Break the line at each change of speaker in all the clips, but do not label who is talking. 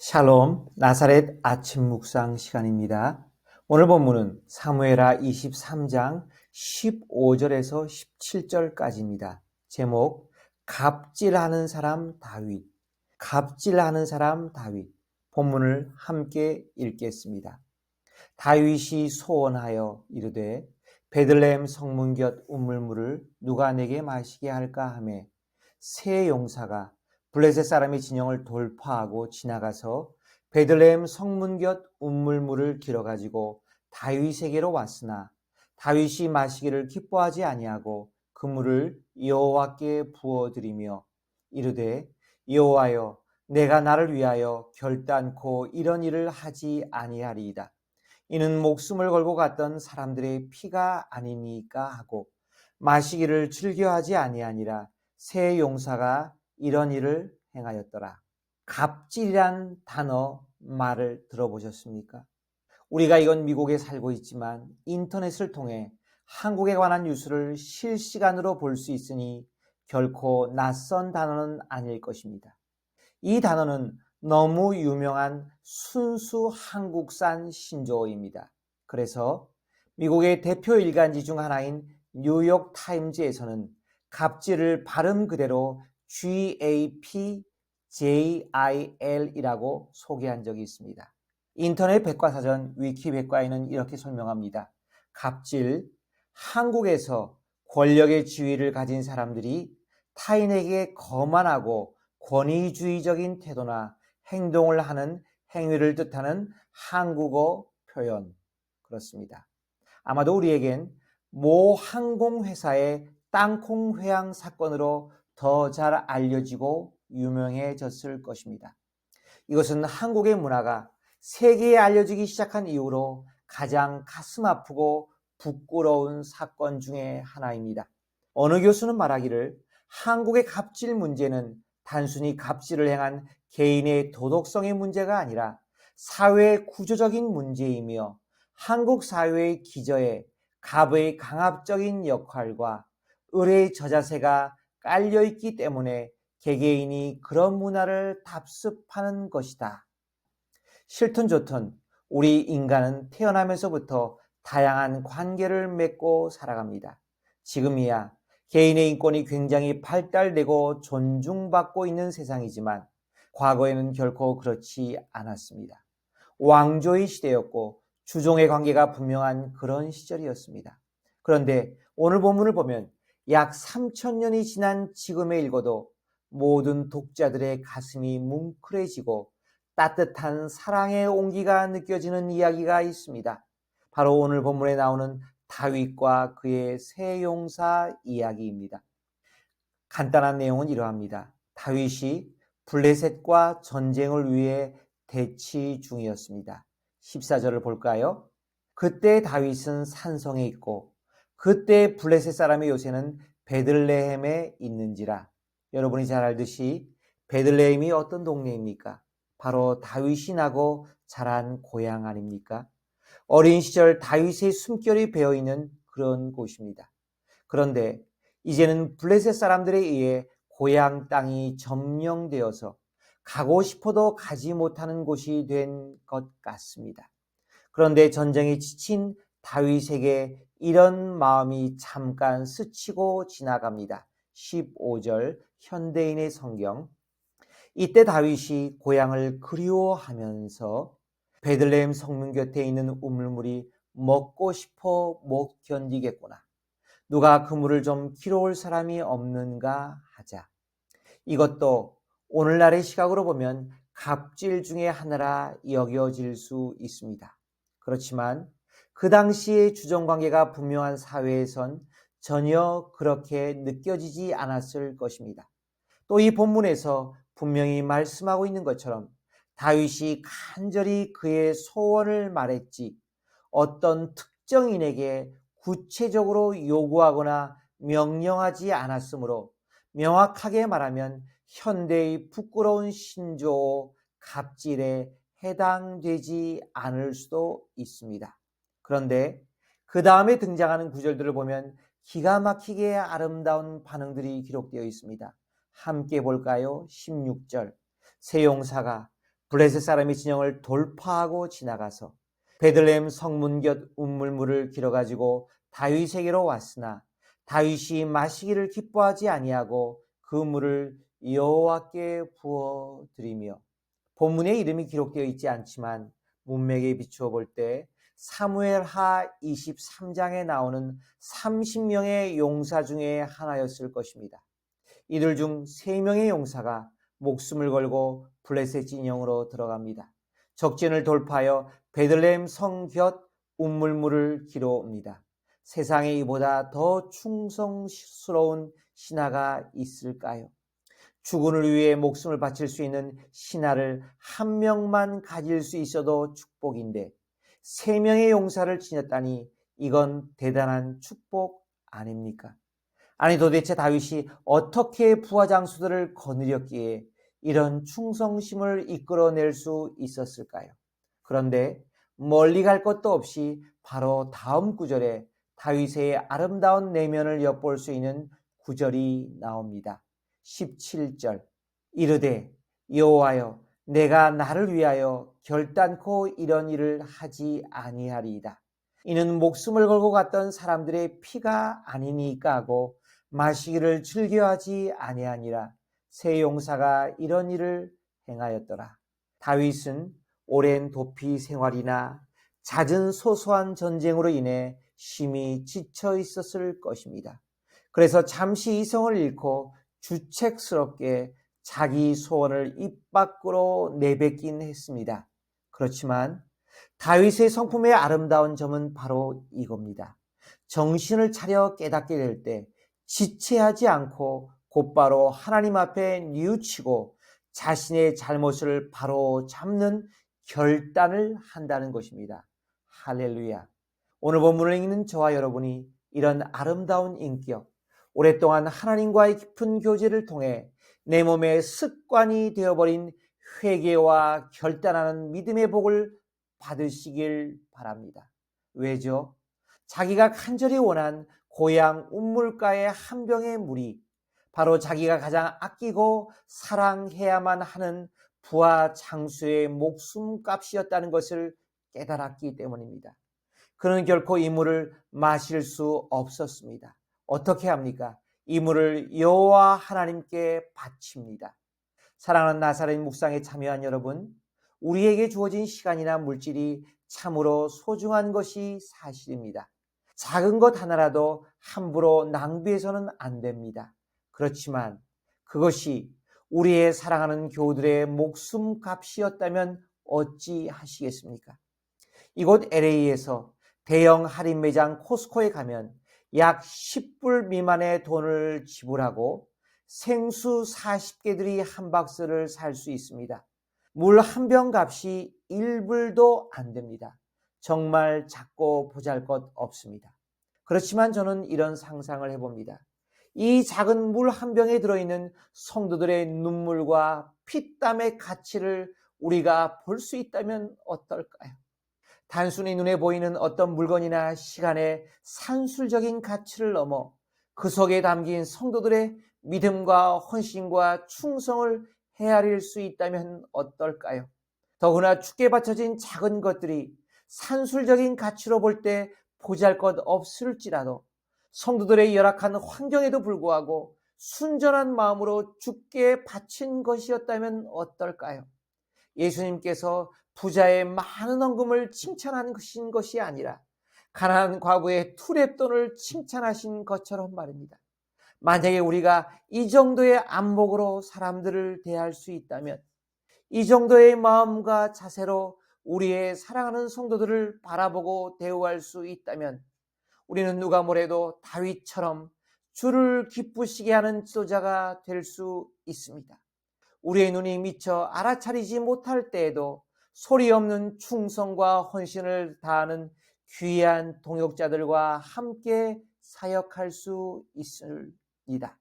샬롬, 나사렛 아침 묵상 시간입니다. 오늘 본문은 사무엘하 23장 15절에서 17절까지입니다. 제목, 갑질하는 사람 다윗. 갑질하는 사람 다윗. 본문을 함께 읽겠습니다. 다윗이 소원하여 이르되 베들레헴 성문 곁 우물물을 누가 내게 마시게 할까 하매 세 용사가 블레셋 사람의 진영을 돌파하고 지나가서 베들레헴 성문 곁 우물물을 길어가지고 다윗에게로 왔으나 다윗이 마시기를 기뻐하지 아니하고 그 물을 여호와께 부어드리며 이르되 여호와여 내가 나를 위하여 결단코 이런 일을 하지 아니하리이다. 이는 목숨을 걸고 갔던 사람들의 피가 아니니까 하고 마시기를 즐겨하지 아니하니라. 세 용사가 이런 일을 행하였더라. 갑질이란 단어 말을 들어보셨습니까? 우리가 이건 미국에 살고 있지만 인터넷을 통해 한국에 관한 뉴스를 실시간으로 볼 수 있으니 결코 낯선 단어는 아닐 것입니다. 이 단어는 너무 유명한 순수 한국산 신조어입니다. 그래서 미국의 대표 일간지 중 하나인 뉴욕 타임즈에서는 갑질을 발음 그대로 GAPJIL이라고 소개한 적이 있습니다. 인터넷 백과사전 위키백과에는 이렇게 설명합니다. 갑질, 한국에서 권력의 지위를 가진 사람들이 타인에게 거만하고 권위주의적인 태도나 행동을 하는 행위를 뜻하는 한국어 표현. 그렇습니다. 아마도 우리에겐 모 항공회사의 땅콩 회항 사건으로 더 잘 알려지고 유명해졌을 것입니다. 이것은 한국의 문화가 세계에 알려지기 시작한 이후로 가장 가슴 아프고 부끄러운 사건 중에 하나입니다. 어느 교수는 말하기를 한국의 갑질 문제는 단순히 갑질을 행한 개인의 도덕성의 문제가 아니라 사회 구조적인 문제이며 한국 사회의 기저에 갑의 강압적인 역할과 을의 저자세가 깔려있기 때문에 개개인이 그런 문화를 답습하는 것이다. 싫든 좋든 우리 인간은 태어나면서부터 다양한 관계를 맺고 살아갑니다. 지금이야 개인의 인권이 굉장히 발달되고 존중받고 있는 세상이지만 과거에는 결코 그렇지 않았습니다. 왕조의 시대였고 주종의 관계가 분명한 그런 시절이었습니다. 그런데 오늘 본문을 보면 약 3000년이 지난 지금에 읽어도 모든 독자들의 가슴이 뭉클해지고 따뜻한 사랑의 온기가 느껴지는 이야기가 있습니다. 바로 오늘 본문에 나오는 다윗과 그의 세 용사 이야기입니다. 간단한 내용은 이러합니다. 다윗이 블레셋과 전쟁을 위해 대치 중이었습니다. 14절을 볼까요? 그때 다윗은 산성에 있고 그때 블레셋 사람의 요새는 베들레헴에 있는지라. 여러분이 잘 알듯이 베들레헴이 어떤 동네입니까? 바로 다윗이 나고 자란 고향 아닙니까? 어린 시절 다윗의 숨결이 배어있는 그런 곳입니다. 그런데 이제는 블레셋 사람들에 의해 고향 땅이 점령되어서 가고 싶어도 가지 못하는 곳이 된 것 같습니다. 그런데 전쟁에 지친 다윗에게 이런 마음이 잠깐 스치고 지나갑니다. 15절 현대인의 성경. 이때 다윗이 고향을 그리워하면서 베들레헴 성문 곁에 있는 우물물이 먹고 싶어 못 견디겠구나. 누가 그 물을 좀 길어올 사람이 없는가 하자. 이것도 오늘날의 시각으로 보면 갑질 중에 하나라 여겨질 수 있습니다. 그렇지만 그 당시의 주정관계가 분명한 사회에선 전혀 그렇게 느껴지지 않았을 것입니다. 또 이 본문에서 분명히 말씀하고 있는 것처럼 다윗이 간절히 그의 소원을 말했지 어떤 특정인에게 구체적으로 요구하거나 명령하지 않았으므로 명확하게 말하면 현대의 부끄러운 신조어 갑질에 해당되지 않을 수도 있습니다. 그런데 그 다음에 등장하는 구절들을 보면 기가 막히게 아름다운 반응들이 기록되어 있습니다. 함께 볼까요? 16절. 세 용사가 블레셋 사람이 진영을 돌파하고 지나가서 베들레헴 성문 곁 운물물을 길어가지고 다윗에게로 왔으나 다윗이 마시기를 기뻐하지 아니하고 그 물을 여호와께 부어 드리며. 본문에 이름이 기록되어 있지 않지만 문맥에 비추어 볼 때 사무엘하 23장에 나오는 30명의 용사 중에 하나였을 것입니다. 이들 중 3명의 용사가 목숨을 걸고 블레셋 진영으로 들어갑니다. 적진을 돌파하여 베들레헴 성 곁 운물물을 길어옵니다. 세상에 이보다 더 충성스러운 신하가 있을까요? 주군을 위해 목숨을 바칠 수 있는 신하를 한 명만 가질 수 있어도 축복인데 3명의 용사를 지녔다니 이건 대단한 축복 아닙니까? 아니 도대체 다윗이 어떻게 부하 장수들을 거느렸기에 이런 충성심을 이끌어낼 수 있었을까요? 그런데 멀리 갈 것도 없이 바로 다음 구절에 다윗의 아름다운 내면을 엿볼 수 있는 구절이 나옵니다. 17절 이르되 여호와여 내가 나를 위하여 결단코 이런 일을 하지 아니하리이다. 이는 목숨을 걸고 갔던 사람들의 피가 아니니까 하고 마시기를 즐겨하지 아니하니라. 새 용사가 이런 일을 행하였더라. 다윗은 오랜 도피 생활이나 잦은 소소한 전쟁으로 인해 심히 지쳐 있었을 것입니다. 그래서 잠시 이성을 잃고 주책스럽게 자기 소원을 입 밖으로 내뱉긴 했습니다. 그렇지만 다윗의 성품의 아름다운 점은 바로 이겁니다. 정신을 차려 깨닫게 될 때 지체하지 않고 곧바로 하나님 앞에 뉘우치고 자신의 잘못을 바로 잡는 결단을 한다는 것입니다. 할렐루야. 오늘 본문을 읽는 저와 여러분이 이런 아름다운 인격, 오랫동안 하나님과의 깊은 교제를 통해 내 몸의 습관이 되어버린 회개와 결단하는 믿음의 복을 받으시길 바랍니다. 왜죠? 자기가 간절히 원한 고향 운물가의 한 병의 물이 바로 자기가 가장 아끼고 사랑해야만 하는 부하 장수의 목숨값이었다는 것을 깨달았기 때문입니다. 그는 결코 이 물을 마실 수 없었습니다. 어떻게 합니까? 이 물을 여호와 하나님께 바칩니다. 사랑하는 나사렛 묵상에 참여한 여러분, 우리에게 주어진 시간이나 물질이 참으로 소중한 것이 사실입니다. 작은 것 하나라도 함부로 낭비해서는 안 됩니다. 그렇지만 그것이 우리의 사랑하는 교우들의 목숨값이었다면 어찌 하시겠습니까? 이곳 LA에서 대형 할인 매장 코스코에 가면 약 10불 미만의 돈을 지불하고 생수 40개들이 한 박스를 살 수 있습니다. 물 한 병 값이 1불도 안 됩니다. 정말 작고 보잘것 없습니다. 그렇지만 저는 이런 상상을 해봅니다. 이 작은 물 한 병에 들어있는 성도들의 눈물과 피땀의 가치를 우리가 볼 수 있다면 어떨까요? 단순히 눈에 보이는 어떤 물건이나 시간의 산술적인 가치를 넘어 그 속에 담긴 성도들의 믿음과 헌신과 충성을 헤아릴 수 있다면 어떨까요? 더구나 주께 바쳐진 작은 것들이 산술적인 가치로 볼 때 보잘것 없을지라도 성도들의 열악한 환경에도 불구하고 순전한 마음으로 주께 바친 것이었다면 어떨까요? 예수님께서 부자의 많은 헌금을 칭찬하신 것이 아니라 가난한 과부의 투렙돈을 칭찬하신 것처럼 말입니다. 만약에 우리가 이 정도의 안목으로 사람들을 대할 수 있다면, 이 정도의 마음과 자세로 우리의 사랑하는 성도들을 바라보고 대우할 수 있다면 우리는 누가 뭐래도 다윗처럼 주를 기쁘시게 하는 지도자가 될 수 있습니다. 우리의 눈이 미처 알아차리지 못할 때에도 소리 없는 충성과 헌신을 다하는 귀한 동역자들과 함께 사역할 수 있습니다.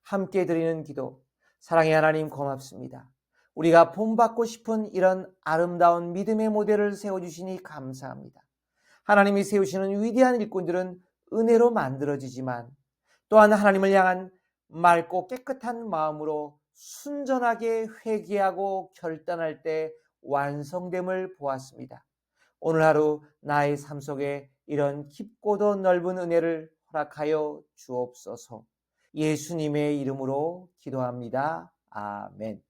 함께 드리는 기도, 사랑의 하나님 고맙습니다. 우리가 본받고 싶은 이런 아름다운 믿음의 모델을 세워주시니 감사합니다. 하나님이 세우시는 위대한 일꾼들은 은혜로 만들어지지만 또한 하나님을 향한 맑고 깨끗한 마음으로 순전하게 회개하고 결단할 때 완성됨을 보았습니다. 오늘 하루 나의 삶 속에 이런 깊고도 넓은 은혜를 허락하여 주옵소서. 예수님의 이름으로 기도합니다. 아멘.